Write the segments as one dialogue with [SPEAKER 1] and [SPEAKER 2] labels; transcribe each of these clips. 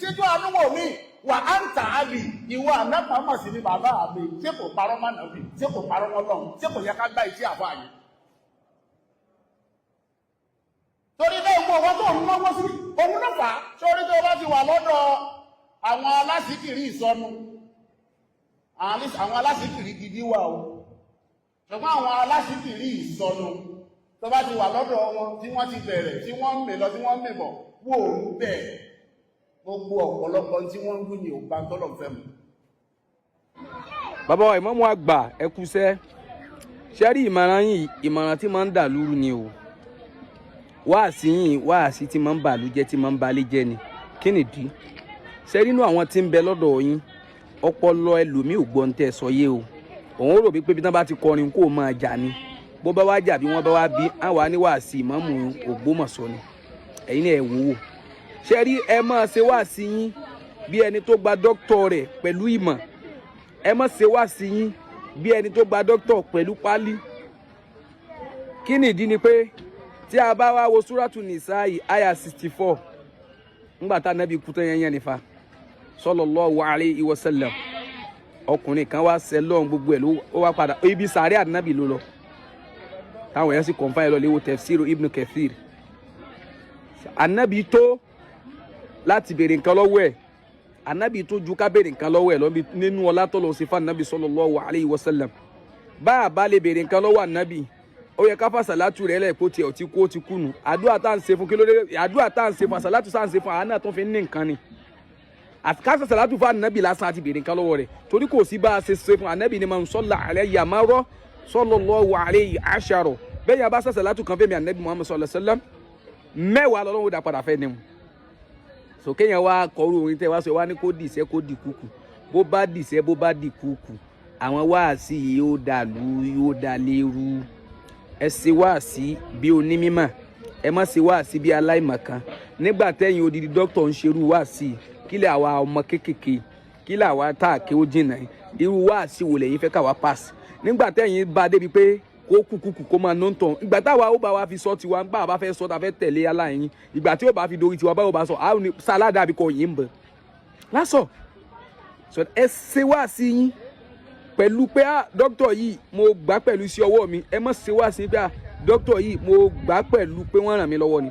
[SPEAKER 1] síjú àánú wò mí wà á ń tà á bì ìwọ ànápamọ́ sí ni bàbá mi ṣé kò parọ́ mọ́ nàbì ṣé kò parọ́ mọ́ lọ́hùn ṣé kò yẹ ká gbá iṣẹ́ àbá yìí. torí bẹ́ẹ̀ gbọ́ wọn tó ń náwó sí òun ló fà á sórí tó bá ti wà lọ́dọ̀ àwọn alásìkiri ìsọnù àwọn alásìkiri gidi wà o ṣùgbọ́n àwọn alásìkiri ìsọnù tó bá ti wà lọ́dọ̀ wọn tí wọ́n ti bẹ̀rẹ̀ tí wọ́n ń mè lọ tí wọ́n ń mè bọ̀ wò ó bẹ́ẹ̀ gbogbo ọ̀pọ̀lọpọ̀ tí wọ́n ń gbé ní ògbà tọ́lọ̀ fẹ́ mu.
[SPEAKER 2] bàbá wa ìmáàmù àgbà ẹ kúṣẹ́ ṣẹ́rí ìmọ̀ràn yìí ìmọ̀ràn tí máa ń dà lúrú ni o wáàsí yìí wáàsí tí máa ń bàlú jẹ́ tí máa ń balẹ̀ jẹ́ ni kí nìdí ṣẹ́rí inú àwọn tí ń bẹ lọ́dọ̀ yín ọpọlọ ẹlòmíì ò gbọ́n tẹ́ sọ yé o òun rò bí pé bí wọ́n bá ti kọrin kó máa jà ni bó bá wá jà bí wọ́n bá wá bí àwọn aníwàásí ìmáàmù Ògbómọ̀ṣọ́ ni ẹ̀yin náà ẹ̀ wò ó ṣe rí ẹ máa ṣe wá sí yín bí ẹni tó gba dókítọ̀ rẹ̀ pẹ̀lú ìmọ̀ ẹ máa ṣe wá sí yín bí ẹni tó gba dókítọ̀ pẹ̀lú pálí kí nìdí ni pé tí a bá wá wo súrátù nìsáì àyà 64 ńgbà tá nábì kú tán yẹn nífa sallallahu alayhi wa sallam ọkùnrin kan wá sẹlọ́n gbogbo ẹ̀ ló wá padà ibi sàárẹ̀ ànábì ló lọ táwọn èèyàn sì kọ̀ǹfà ẹ̀ lọ léwo tafsiru Ibn Kathir ànábì tó láti béèrè nǹkan lọ́wọ́ ẹ̀ ànábì tó ju ká béèrè nǹkan lọ́wọ́ ẹ̀ lọ nínú ọlá tó lọ sí fún ànábì sallallahu alayhi wa sallam bá a bá lè béèrè nǹkan lọ́wọ́ ànábì ó yẹ ká fàṣàlátù rẹ̀ lẹ́ẹ̀kó tiẹ̀ ọtí kó ti kùnú àdúrà tá à ń ṣe fún kílódé àdúrà tá à ń ṣe fún àṣàlátù tá à ń ṣe fún àánà tó fi ń ní nǹkan ni àtikáṣà sàlátù fún ànábì lásán àti béèrè nǹkan lọ́wọ́ rẹ̀ torí kò sí bá a ṣe ṣe fún ànábì ni man salla alayya marra sallallahu alayhi ashara bẹ́ẹ̀ yà bá sàlátù kan fẹ́mi ànábì Muhammad sallallahu alayhi wa sallam mẹ́wàá lọ́lọ́wọ́ dà padà fẹ́ ni mu sòkè yẹn wá kọrú orin tẹ wá sọ wá ní kó dìṣẹ́ kó dì kúkú bó bá dìṣẹ́ bó bá dì kúkú àwọn wáàsí yìí yóò dàlú yóò dà lérú ẹ ṣe wáàsí bí onímímọ̀ ẹ má ṣe wáàsí bí aláìmọ̀kan nígbà tẹ́yìn odidi dókítà ń ṣerú wáàsí kílẹ̀ àwa ọmọ kékèké kílẹ̀ àwa tá a ké ó jìnnà irú wáàsí wò lẹ́yìn fẹ́ káwa pass nígbà tẹ́yìn bá débi pé kó kúkúkú kó máa ná tán ìgbà táwa ó bá wa fi sọ tiwa ń bá a bá fẹ́ sọ ta fẹ́ tẹ̀lé aláìyín ìgbà tí ó bá fi dorí tiwa báwo bá sọ àwọn ní sáládà àbí kò yín bọ̀ lásọ ẹ ṣe wá sí yín pẹ̀lú pé dókítà yìí mo gbà pẹ̀lú iṣẹ́ ọwọ́ mi ẹ má ṣe wá sí pé dókítà yìí mo gbà pẹ̀lú pé wọ́n ràn mí lọ́wọ́ ni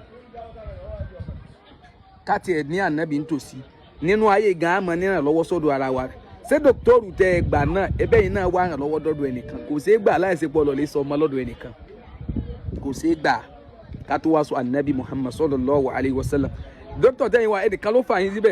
[SPEAKER 2] káti ẹ̀ ní ànábì nítòsí nínú ayé gan àmọ́ níràn lọ́wọ́ sọ́dọ̀ ara wa ṣé dókítọ̀rù tẹ ẹ gbà náà ẹbẹ́ yìí náà wá ràn lọ́wọ́ dọ́dọ̀ ẹnìkan kò ṣeé gbà láìsí pọ̀ lọ́lẹ́ sọ ọmọ lọ́dọ̀ ẹnìkan kò ṣeé gbà ká tó wá sọ ànábì Muhammad sallallahu alayhi wa sallam dókítọ̀ tẹ́yìn wa ẹnìkan ló fà yín síbẹ̀